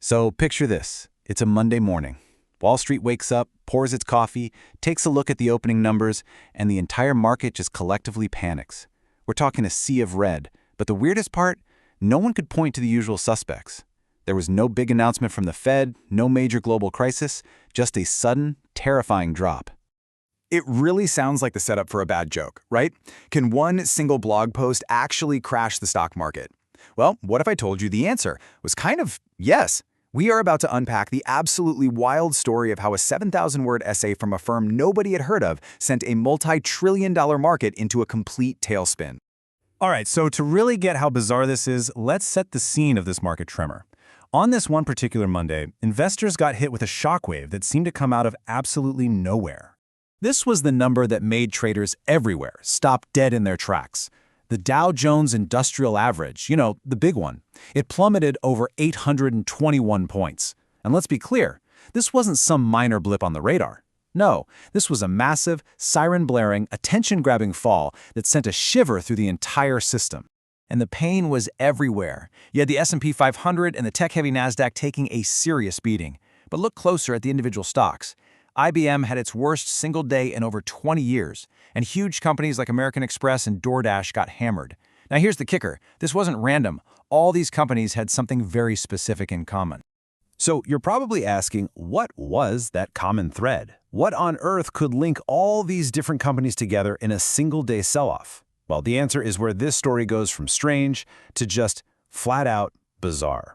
So picture this. It's a Monday morning. Wall Street wakes up, pours its coffee, takes a look at the opening numbers, and the entire market just collectively panics. We're talking a sea of red. But the weirdest part? No one could point to the usual suspects. There was no big announcement from the Fed, no major global crisis, just a sudden, terrifying drop. It really sounds like the setup for a bad joke, right? Can one single blog post actually crash the stock market? Well, what if I told you the answer was kind of yes? We are about to unpack the absolutely wild story of how a 7,000-word essay from a firm nobody had heard of sent a multi-trillion-dollar market into a complete tailspin. All right, so to really get how bizarre this is, let's set the scene of this market tremor. On this one particular Monday, investors got hit with a shockwave that seemed to come out of absolutely nowhere. This was the number that made traders everywhere stop dead in their tracks. The Dow Jones Industrial Average, the big one, it plummeted over 821 points. And let's be clear, this wasn't some minor blip on the radar. No, this was a massive, siren-blaring, attention-grabbing fall that sent a shiver through the entire system. And the pain was everywhere. You had the S&P 500 and the tech-heavy Nasdaq taking a serious beating. But look closer at the individual stocks. IBM had its worst single day in over 20 years, and huge companies like American Express and DoorDash got hammered. Now here's the kicker. This wasn't random. All these companies had something very specific in common. So you're probably asking, what was that common thread? What on earth could link all these different companies together in a single-day sell-off? Well, the answer is where this story goes from strange to just flat-out bizarre.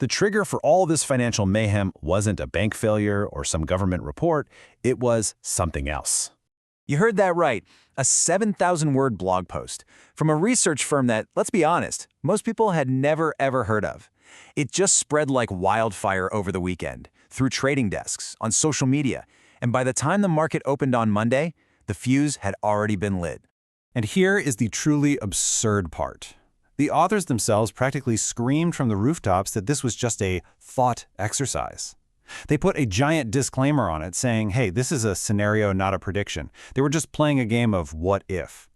The trigger for all this financial mayhem wasn't a bank failure or some government report. It was something else. You heard that right, a 7,000-word blog post from a research firm that, let's be honest, most people had never ever heard of. It just spread like wildfire over the weekend, through trading desks, on social media, and by the time the market opened on Monday, the fuse had already been lit. And here is the truly absurd part. The authors themselves practically screamed from the rooftops that this was just a thought exercise. They put a giant disclaimer on it saying, hey, this is a scenario, not a prediction. They were just playing a game of what if.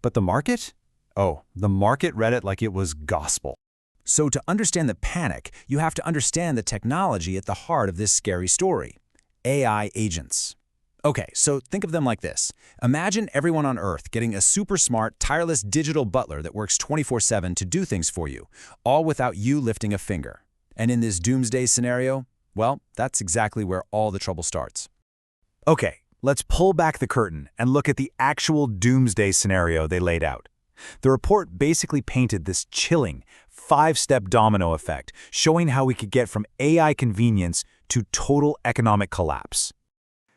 But the market? Oh, the market read it like it was gospel. So to understand the panic, you have to understand the technology at the heart of this scary story. AI agents. Okay, so think of them like this. Imagine everyone on Earth getting a super smart, tireless digital butler that works 24/7 to do things for you, all without you lifting a finger. And in this doomsday scenario, well, that's exactly where all the trouble starts. Okay, let's pull back the curtain and look at the actual doomsday scenario they laid out. The report basically painted this chilling, 5-step domino effect, showing how we could get from AI convenience to total economic collapse.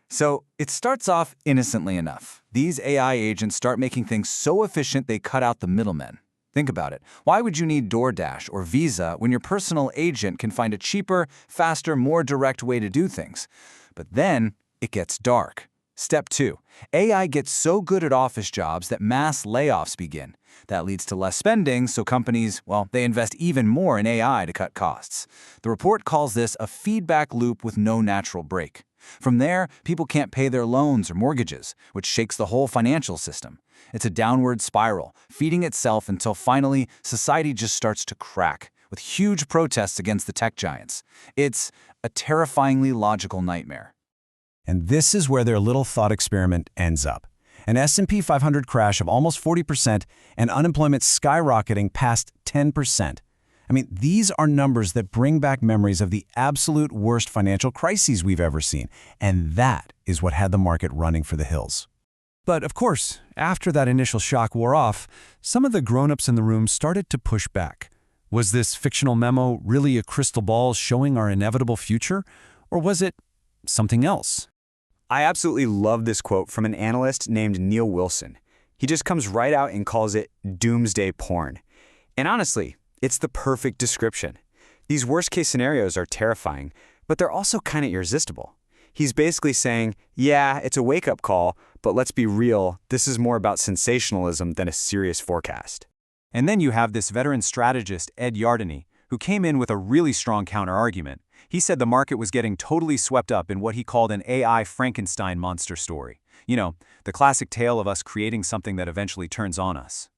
So it starts off innocently enough. These AI agents start making things so efficient they cut out the middlemen. Think about it. Why would you need DoorDash or Visa when your personal agent can find a cheaper, faster, more direct way to do things? But then it gets dark. Step 2. AI gets so good at office jobs that mass layoffs begin. That leads to less spending, so companies, well, they invest even more in AI to cut costs. The report calls this a feedback loop with no natural break. From there, people can't pay their loans or mortgages, which shakes the whole financial system. It's a downward spiral, feeding itself until finally society just starts to crack, with huge protests against the tech giants. It's a terrifyingly logical nightmare. And this is where their little thought experiment ends up. An S&P 500 crash of almost 40% and unemployment skyrocketing past 10%. I mean, these are numbers that bring back memories of the absolute worst financial crises we've ever seen. And that is what had the market running for the hills. But of course, after that initial shock wore off, some of the grown-ups in the room started to push back. Was this fictional memo really a crystal ball showing our inevitable future? Or was it something else? I absolutely love this quote from an analyst named Neil Wilson. He just comes right out and calls it doomsday porn. And honestly, it's the perfect description. These worst-case scenarios are terrifying, but they're also kind of irresistible. He's basically saying, yeah, it's a wake-up call, but let's be real, this is more about sensationalism than a serious forecast. And then you have this veteran strategist, Ed Yardeni, who came in with a really strong counter-argument. He said the market was getting totally swept up in what he called an AI Frankenstein monster story. You know, the classic tale of us creating something that eventually turns on us.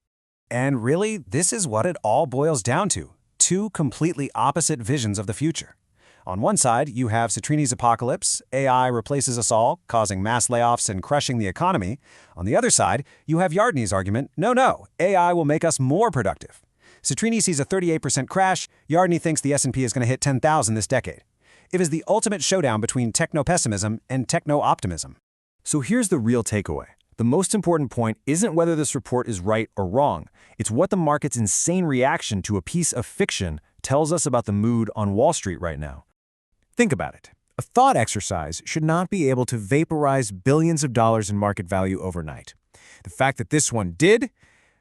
And really, this is what it all boils down to. Two completely opposite visions of the future. On one side, you have Citrini's apocalypse, AI replaces us all, causing mass layoffs and crushing the economy. On the other side, you have Yardney's argument, no, AI will make us more productive. Citrini sees a 38% crash, Yardney thinks the S&P is going to hit 10,000 this decade. It is the ultimate showdown between techno-pessimism and techno-optimism. So here's the real takeaway. The most important point isn't whether this report is right or wrong. It's what the market's insane reaction to a piece of fiction tells us about the mood on Wall Street right now. Think about it. A thought exercise should not be able to vaporize billions of dollars in market value overnight. The fact that this one did,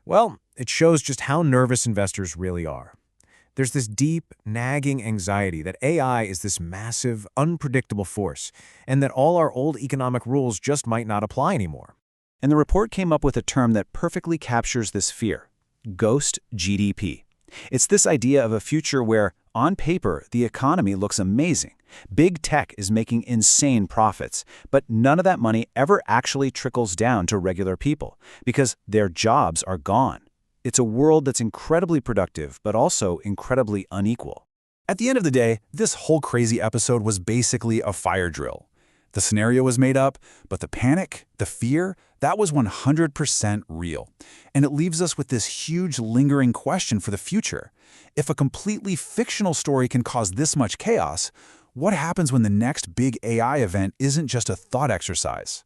well, it shows just how nervous investors really are. There's this deep, nagging anxiety that AI is this massive, unpredictable force, and that all our old economic rules just might not apply anymore. And the report came up with a term that perfectly captures this fear: ghost GDP. It's this idea of a future where, on paper, the economy looks amazing. Big tech is making insane profits, but none of that money ever actually trickles down to regular people because their jobs are gone. It's a world that's incredibly productive, but also incredibly unequal. At the end of the day, this whole crazy episode was basically a fire drill. The scenario was made up, but the panic, the fear, that was 100% real. And it leaves us with this huge lingering question for the future. If a completely fictional story can cause this much chaos, what happens when the next big AI event isn't just a thought exercise?